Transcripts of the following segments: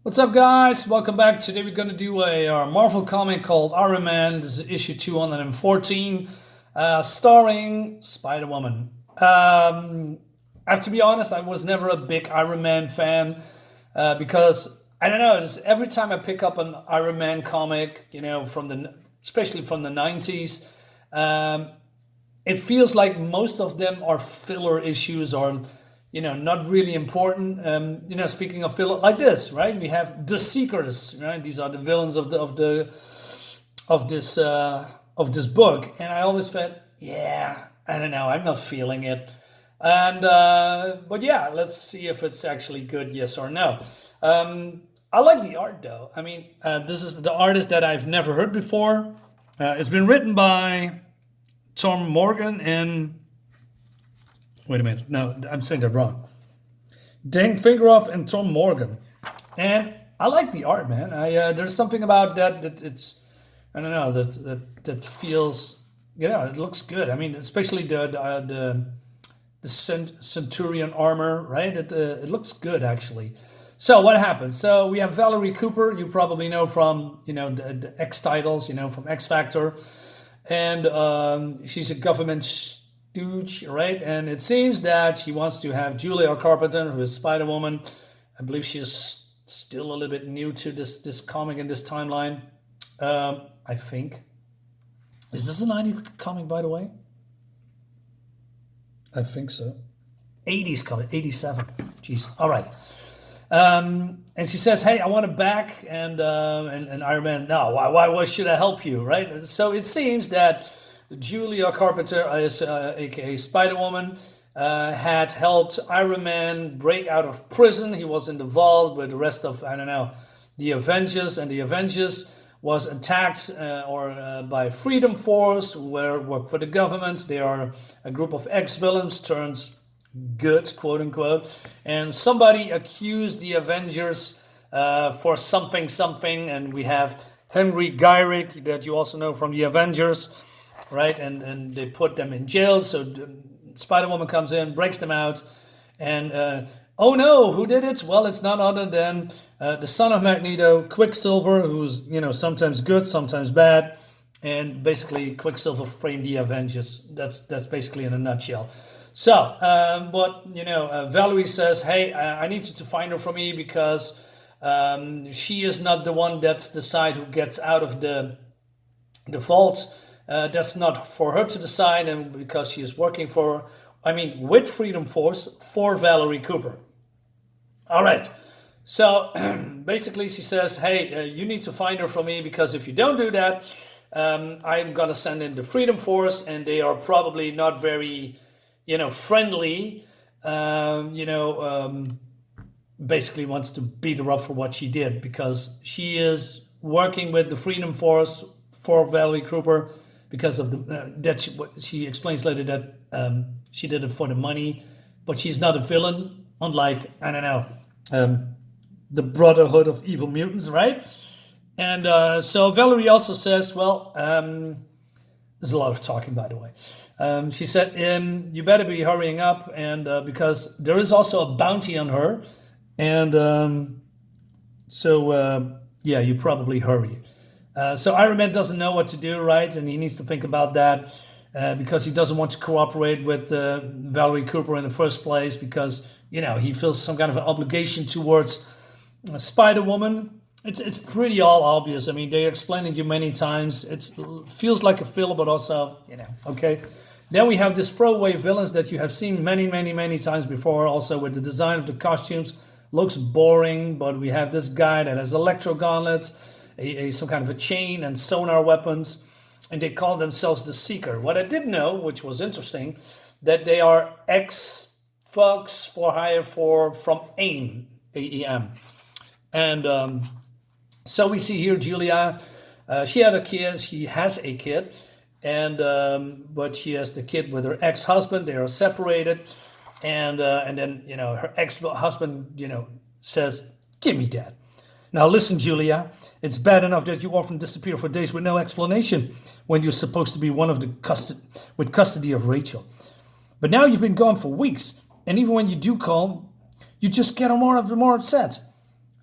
What's up, guys? Welcome back. Today we're going to do a Marvel comic called Iron Man. This is issue 214, starring Spider-Woman. I have to be honest, I was never a big Iron Man fan because I don't know. Every time I pick up an Iron Man comic, especially from the 90s, it feels like most of them are filler issues or not really important. Speaking of filler, like this, right? We have the Seekers, right? These are the villains of this book, and I always felt, yeah, I don't know, I'm not feeling it. And but yeah, let's see if it's actually good, yes or no. I like the art though. I mean, this is the artist that I've never heard before. It's been written by Tom Morgan and wait a minute. No, I'm saying that wrong. Danny Fingeroth and Tom Morgan. And I like the art, man. There's something about that it's I don't know that feels it looks good. I mean, especially the Centurion armor, right? It looks good actually. So what happens? So we have Valerie Cooper. You probably know from the X titles, from X Factor, and she's a government stooge, right? And it seems that she wants to have Julia Carpenter, who is Spider-Woman. I believe she's still a little bit new to this comic in this timeline. I think. Is this a 90s comic, by the way? I think so. 80s comic, 87. Jeez. All right. And she says, "Hey, I want it back." And Iron Man, "No, why should I help you?" Right? So it seems that Julia Carpenter, aka Spider-Woman, had helped Iron Man break out of prison. He was in the vault with the rest of, I don't know, the Avengers, and the Avengers was attacked by Freedom Force, who work for the government. They are a group of ex-villains turned good, quote unquote, and somebody accused the Avengers for something, and we have Henry Gyrick, that you also know from the Avengers, right? And they put them in jail. So Spider-Woman comes in, breaks them out, and oh no, who did it? Well, it's none other than the son of Magneto, Quicksilver, who's sometimes good, sometimes bad, and basically Quicksilver framed the Avengers. That's basically in a nutshell. So, but Valerie says, "Hey, I need you to find her for me because she is not the one that's the side who gets out of the vault. That's not for her to decide, and because she is working with Freedom Force for Valerie Cooper." All right. So basically, she says, "Hey, you need to find her for me because if you don't do that, I'm gonna send in the Freedom Force, and they are probably not very, friendly. Basically wants to beat her up for what she did because she is working with the Freedom Force for Valerie Cooper because of she explains later that she did it for the money, but she's not a villain, unlike, I don't know, the Brotherhood of Evil Mutants, right?" And so Valerie also says, well, there's a lot of talking, by the way. She said, "You better be hurrying up, and because there is also a bounty on her, and yeah, you probably hurry." So Iron Man doesn't know what to do, right? And he needs to think about that because he doesn't want to cooperate with Valerie Cooper in the first place because, he feels some kind of an obligation towards Spider-Woman. It's pretty all obvious. I mean, they explained it to you many times. It feels like a filler, but also, okay. Then we have this throwaway villains that you have seen many, many, many times before. Also with the design of the costumes, looks boring, but we have this guy that has electro-gauntlets, some kind of a chain and sonar weapons, and they call themselves the Seeker. What I didn't know, which was interesting, that they are ex-folks for hire from AIM, AEM. And so we see here Julia, she has a kid, and but she has the kid with her ex-husband. They are separated, and then her ex-husband says, "Give me that. Now listen, Julia, it's bad enough that you often disappear for days with no explanation when you're supposed to be one of the with custody of Rachel. But now you've been gone for weeks, and even when you do call, you just get more upset.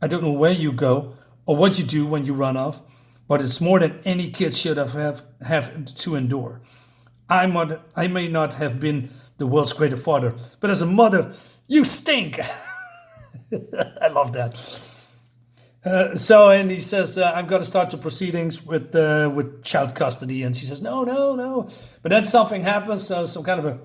I don't know where you go or what you do when you run off, but it's more than any kid should have to endure. I may not have been the world's greatest father, but as a mother, you stink. I love that. And he says, I'm going to start the proceedings with child custody. And she says, no, no, no. But then something happens. So some kind of a,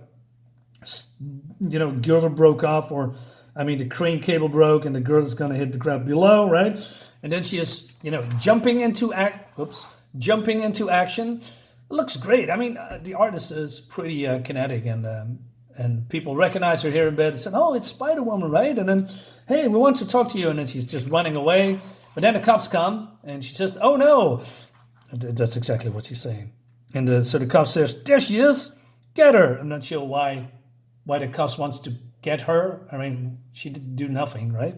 girder broke off, the crane cable broke and the girder's going to hit the ground below, right? And then she is, jumping into action. It looks great. The artist is pretty kinetic and people recognize her here in bed and said, oh, it's Spider-Woman, right? And then, hey, we want to talk to you. And then she's just running away. But then the cops come and she says, oh, no. That's exactly what she's saying. And so the cop says, there she is. Get her. I'm not sure why the cops wants to get her. She didn't do nothing, right?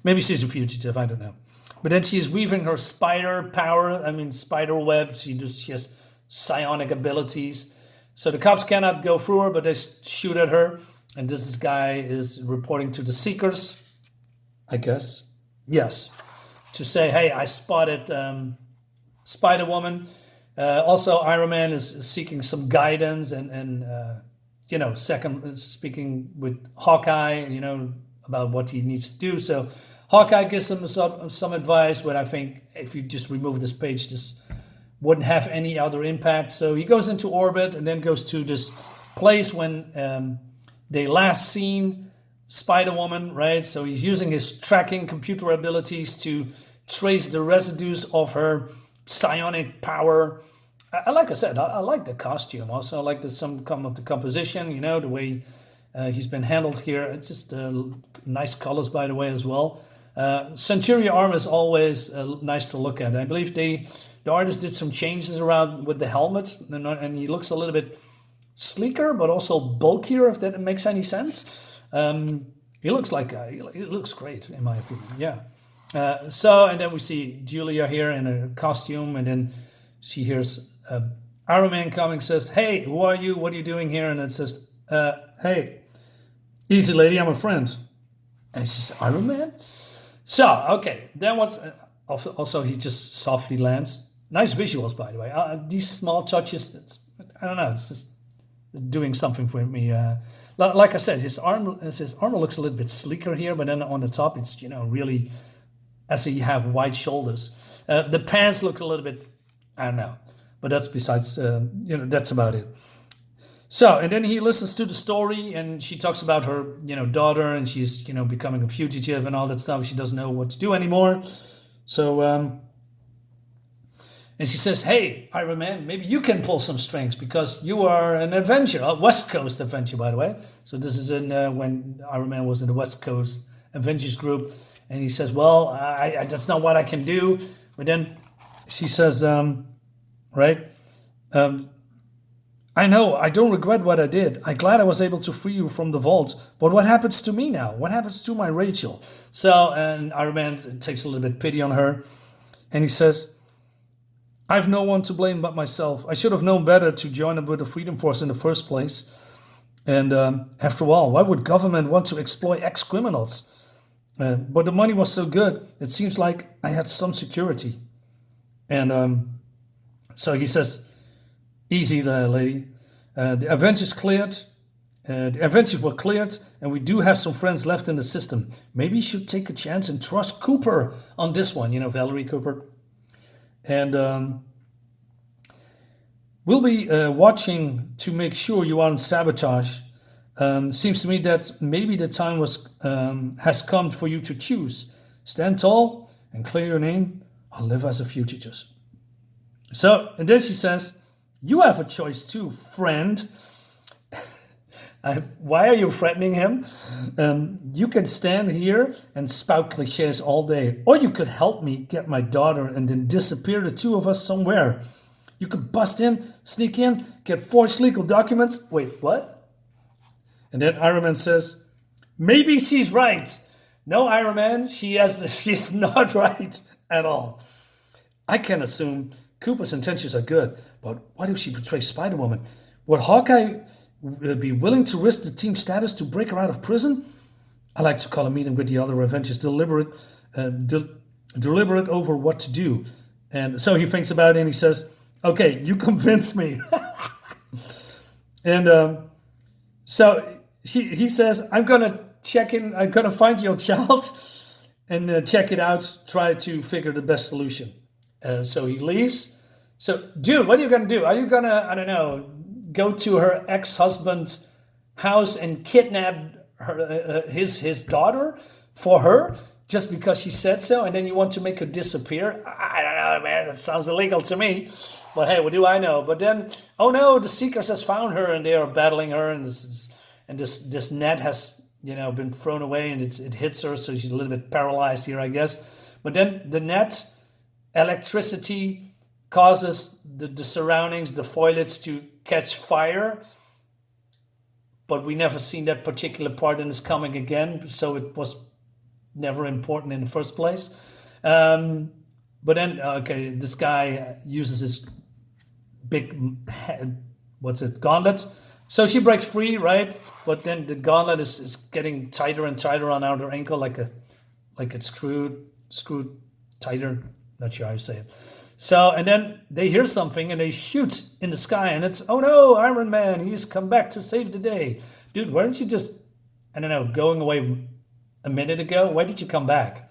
Maybe she's a fugitive. I don't know. But then she is weaving her spider power. Spider web. She has psionic abilities. So the cops cannot go through her, but they shoot at her. And this guy is reporting to the Seekers, I guess. Yes. To say, hey, I spotted Spider-Woman. Also, Iron Man is seeking some guidance and speaking with Hawkeye, about what he needs to do. So Hawkeye gives him some advice, but I think if you just remove this page, this wouldn't have any other impact. So he goes into orbit and then goes to this place when they last seen Spider-Woman, right? So he's using his tracking computer abilities to trace the residues of her psionic power. Like I said, I like the costume. Also, I like some of the composition, the way he's been handled here. It's just nice colors, by the way, as well. Centurion armor is always nice to look at. I believe the artist did some changes around with the helmet, and he looks a little bit sleeker, but also bulkier, if that makes any sense. He looks great, in my opinion. Yeah. And then we see Julia here in a costume, and then she hears Iron Man coming, says, hey, who are you? What are you doing here? And it says, hey, easy lady, I'm a friend. And she says, Iron Man? So, okay, then what's... also, he just softly lands. Nice visuals, by the way. These small touches, I don't know, it's just doing something for me. Like I said, his armor looks a little bit sleeker here, but then on the top, it's, really, as he have wide shoulders. The pants look a little bit, I don't know, but that's besides, that's about it. So, and then he listens to the story, and she talks about her, daughter, and she's, becoming a fugitive and all that stuff. She doesn't know what to do anymore. So, and she says, hey, Iron Man, maybe you can pull some strings because you are an Avenger, a West Coast Avenger, by the way. So this is when Iron Man was in the West Coast Avengers group. And he says, well, I that's not what I can do. But then she says, I know, I don't regret what I did. I'm glad I was able to free you from the vault. But what happens to me now? What happens to my Rachel? So, and Iron Man takes a little bit pity on her. And he says, I've no one to blame but myself. I should have known better to join up with the Freedom Force in the first place. And after all, why would government want to exploit ex-criminals? But the money was so good, it seems like I had some security. And so he says, easy there, lady. The Avengers cleared. The Avengers were cleared, and we do have some friends left in the system. Maybe you should take a chance and trust Cooper on this one, Valerie Cooper. And we'll be watching to make sure you aren't sabotage. Seems to me that maybe the time has come for you to choose. Stand tall and clear your name, or live as a fugitive. So, and then she says, you have a choice too, friend. Why are you threatening him? You can stand here and spout cliches all day. Or you could help me get my daughter and then disappear the two of us somewhere. You could bust in, sneak in, get forged legal documents. Wait, what? And then Iron Man says, maybe she's right. No, Iron Man, she's not right at all. I can assume Cooper's intentions are good, but what if she betrays Spider-Woman? Would Hawkeye be willing to risk the team status to break her out of prison? I like to call a meeting with the other Avengers deliberate deliberate over what to do. And so he thinks about it and he says, okay, you convinced me. And so he says, I'm going to find your child and check it out, try to figure the best solution. So he leaves. So, dude, what are you going to do? Are you going to, I don't know, go to her ex-husband's house and kidnap her, his daughter for her just because she said so, and then you want to make her disappear? I don't know, man. That sounds illegal to me. But hey, what do I know? But then, oh no, the Seekers has found her and they are battling her, and this net has been thrown away and it hits her, so she's a little bit paralyzed here, I guess. But then the net, electricity causes the surroundings, the foliage to catch fire. But we never seen that particular part and it's coming again, so it was never important in the first place. But then, okay, this guy uses his big, gauntlet. So she breaks free, right? But then the gauntlet is getting tighter and tighter on her ankle, like it's screwed tighter. Not sure how you say it. So, and then they hear something and they shoot in the sky, and it's, oh no, Iron Man, he's come back to save the day. Dude, weren't you just, I don't know, going away a minute ago? Why did you come back?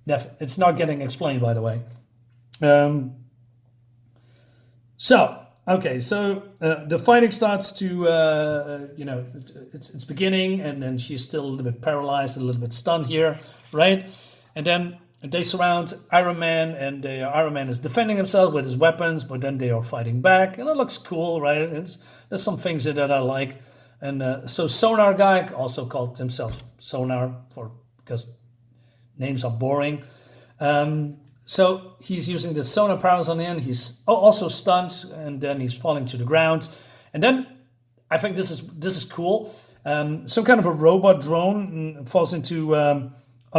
It's not getting explained, by the way. So the fighting starts to, it's beginning, and then she's still a little bit paralyzed, a little bit stunned here, right? And then they surround Iron Man, and Iron Man is defending himself with his weapons, but then they are fighting back, and it looks cool, right? There's some things that I like. And so Sonar Guy also called himself Sonar because names are boring. So he's using the sonar powers on the end. He's also stunned, and then he's falling to the ground. And then I think this is cool. Some kind of a robot drone falls into on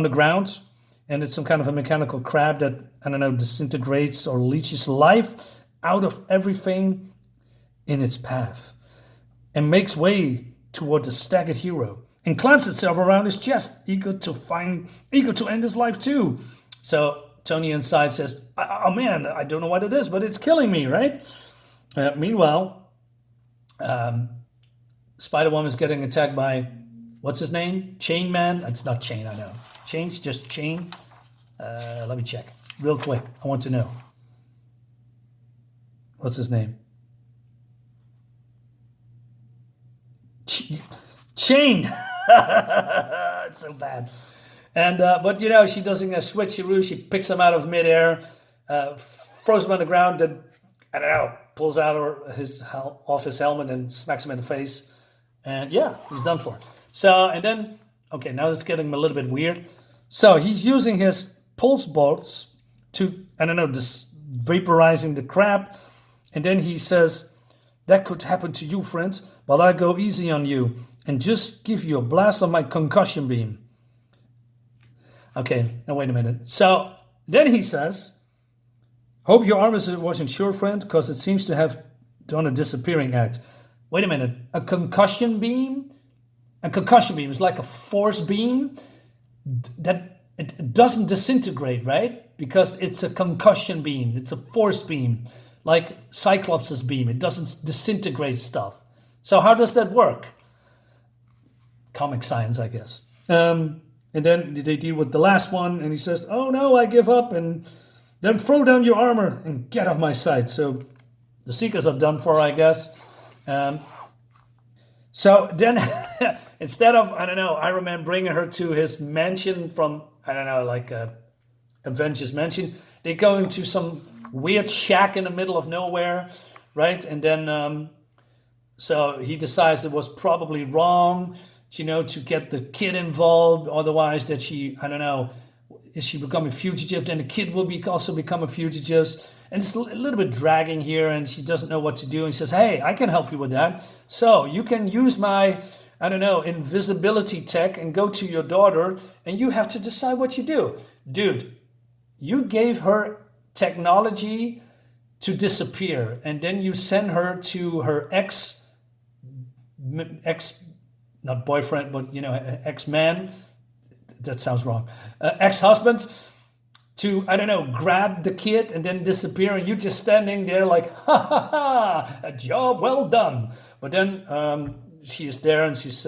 the ground, and it's some kind of a mechanical crab that, I don't know, disintegrates or leeches life out of everything in its path and makes way toward the staggered hero and claps itself around his chest, eager to end his life too. So Tony inside says, oh man, I don't know what it is, but it's killing me, right? Meanwhile, Spider-Woman is getting attacked by, what's his name? Chain Man? It's not Chain, I know. Chain's just Chain. Let me check real quick. I want to know. What's his name? Chain. It's so bad. And but she doesn't switcheroo. She picks him out of midair, throws him on the ground, and I don't know, pulls out off his helmet and smacks him in the face. And yeah, he's done for. So, and then, okay, now it's getting a little bit weird. So he's using his pulse bolts to, I don't know, just vaporizing the crab. And then he says, that could happen to you, friend, but I go easy on you and just give you a blast of my concussion beam. Okay, now wait a minute. So then he says, hope your arm wasn't sure, friend, because it seems to have done a disappearing act. Wait a minute, a concussion beam? A concussion beam is like a force beam that it doesn't disintegrate, right? Because it's a concussion beam. It's a force beam, like Cyclops' beam. It doesn't disintegrate stuff. So how does that work? Comic science, I guess. And then they deal with the last one, and he says, oh no, I give up, and then throw down your armor and get off my sight. So the Seekers are done for, I guess. So then, instead of, I don't know, Iron Man bringing her to his mansion from, I don't know, like Avengers mansion, they go into some weird shack in the middle of nowhere, right? And then, so he decides it was probably wrong, to get the kid involved. Otherwise, that she, I don't know, is she becoming a fugitive? Then the kid will also become a fugitive. And it's a little bit dragging here, and she doesn't know what to do. And she says, hey, I can help you with that. So you can use my, I don't know, invisibility tech and go to your daughter, and you have to decide what you do. Dude, you gave her technology to disappear, and then you send her to her ex, not boyfriend, but, ex-man, that sounds wrong. Ex-husband to, I don't know, grab the kid and then disappear, and you just standing there like, ha ha ha, a job well done. But then she's there and she's,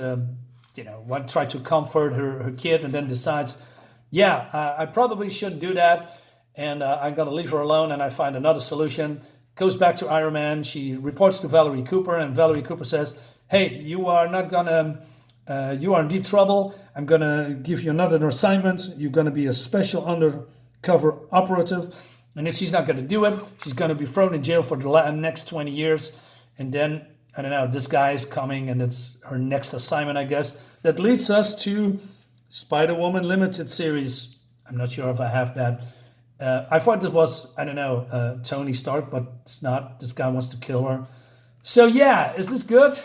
try to comfort her kid, and then decides, yeah, I probably shouldn't do that, and I'm gonna leave her alone, and I find another solution. Goes back to Iron Man. She reports to Valerie Cooper, and Valerie Cooper says, hey, you are not gonna, you are in deep trouble. I'm gonna give you another assignment. You're gonna be a special undercover operative, and if she's not gonna do it, she's gonna be thrown in jail for the next 20 years, and then, I don't know, this guy is coming, and it's her next assignment, I guess. That leads us to Spider-Woman Limited Series. I'm not sure if I have that. I thought it was, I don't know, Tony Stark, but it's not. This guy wants to kill her. So yeah, is this good?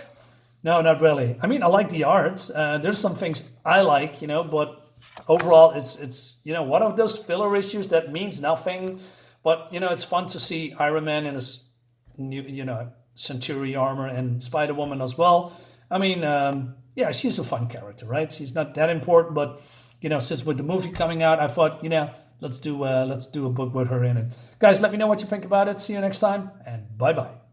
No, not really. I mean, I like the art. There's some things I like, but overall, it's one of those filler issues that means nothing. But, it's fun to see Iron Man in his new, Century armor, and Spider-Woman as well. I mean, yeah, she's a fun character, right? She's not that important, but, since with the movie coming out, I thought, let's do a book with her in it. Guys, let me know what you think about it. See you next time, and bye-bye.